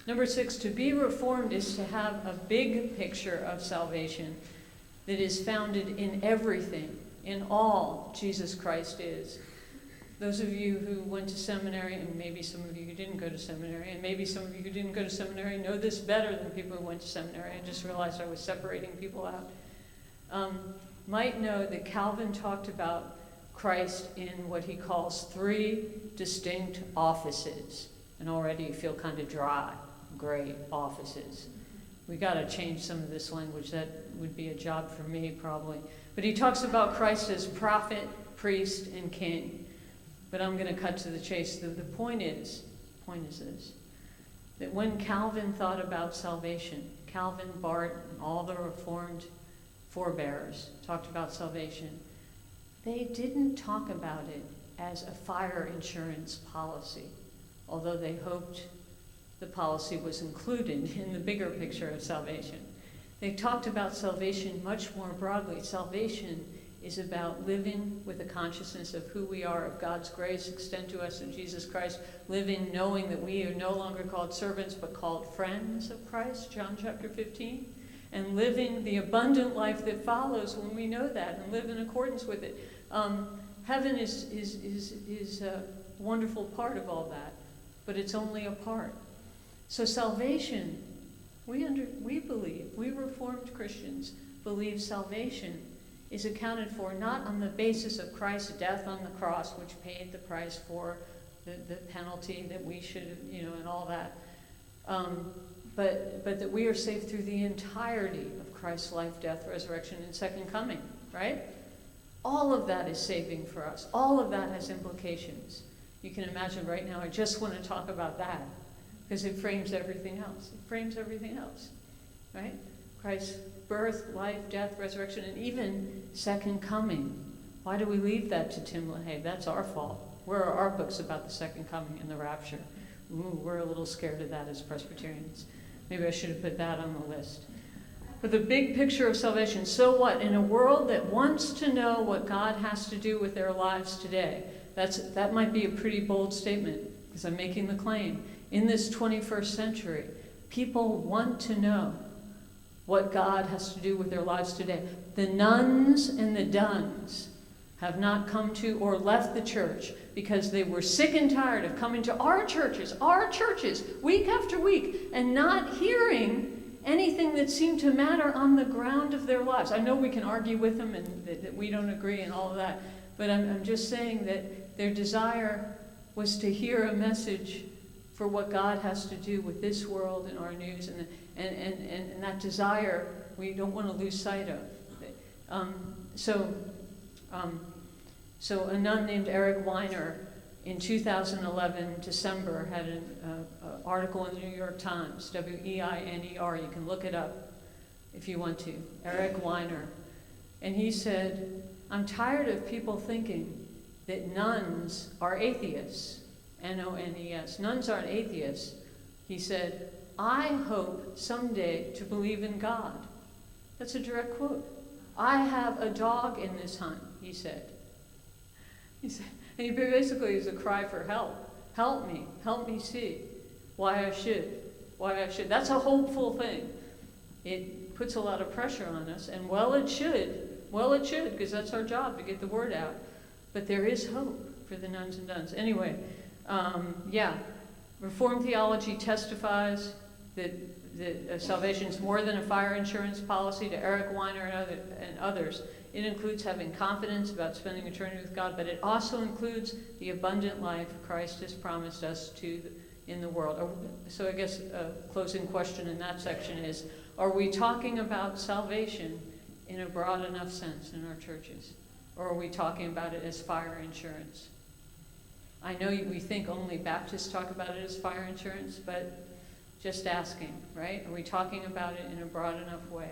Number 6, to be reformed is to have a big picture of salvation that is founded in everything, in all Jesus Christ is. Those of you who went to seminary, and maybe some of you who didn't go to seminary, and maybe some of you who didn't go to seminary know this better than people who went to seminary. I just realized I was separating people out. Might know that Calvin talked about Christ in what he calls 3 distinct offices. And already you feel kind of dry, gray offices. We got to change some of this language. That would be a job for me probably. But he talks about Christ as prophet, priest, and king. But I'm going to cut to the chase. The point is this, that when Calvin thought about salvation, Calvin, Barth, and all the Reformed forebears talked about salvation, they didn't talk about it as a fire insurance policy, although they hoped the policy was included in the bigger picture of salvation. They talked about salvation much more broadly. Salvation is about living with a consciousness of who we are, of God's grace extended to us in Jesus Christ, living knowing that we are no longer called servants but called friends of Christ, John chapter 15, and living the abundant life that follows when we know that and live in accordance with it. Heaven is a wonderful part of all that, but it's only a part. So salvation, we believe, we Reformed Christians believe salvation is accounted for not on the basis of Christ's death on the cross, which paid the price for the penalty that we should, and all that, but that we are saved through the entirety of Christ's life, death, resurrection, and second coming, right? All of that is saving for us. All of that has implications. You can imagine right now I just want to talk about that because it frames everything else. It frames everything else, right? Christ's birth, life, death, resurrection, and even second coming. Why do we leave that to Tim LaHaye? That's our fault. Where are our books about the second coming and the rapture? Ooh, we're a little scared of that as Presbyterians. Maybe I should have put that on the list. But the big picture of salvation, so what? In a world that wants to know what God has to do with their lives today, that might be a pretty bold statement, because I'm making the claim. In this 21st century, people want to know what God has to do with their lives today. The nuns and the duns have not come to or left the church because they were sick and tired of coming to our churches, week after week, and not hearing anything that seemed to matter on the ground of their lives. I know we can argue with them and that we don't agree and all of that, but I'm just saying that their desire was to hear a message for what God has to do with this world and our news, and that desire we don't want to lose sight of. So a nun named Eric Weiner in 2011, December, had an article in the New York Times, Weiner, you can look it up if you want to, Eric Weiner. And he said, I'm tired of people thinking that nuns are atheists, N-O-N-E-S. Nuns aren't atheists. He said, I hope someday to believe in God. That's a direct quote. I have a dog in this hunt, he said. And he basically is a cry for help. Help me see why I should. That's a hopeful thing. It puts a lot of pressure on us, and it should, because that's our job to get the word out. But there is hope for the nuns and duns. Anyway, Reformed theology testifies that salvation is more than a fire insurance policy. To Eric Weiner and others, it includes having confidence about spending eternity with God, but it also includes the abundant life Christ has promised us in the world. So I guess a closing question in that section is, are we talking about salvation in a broad enough sense in our churches? Or are we talking about it as fire insurance? I know we think only Baptists talk about it as fire insurance, but just asking, right? Are we talking about it in a broad enough way?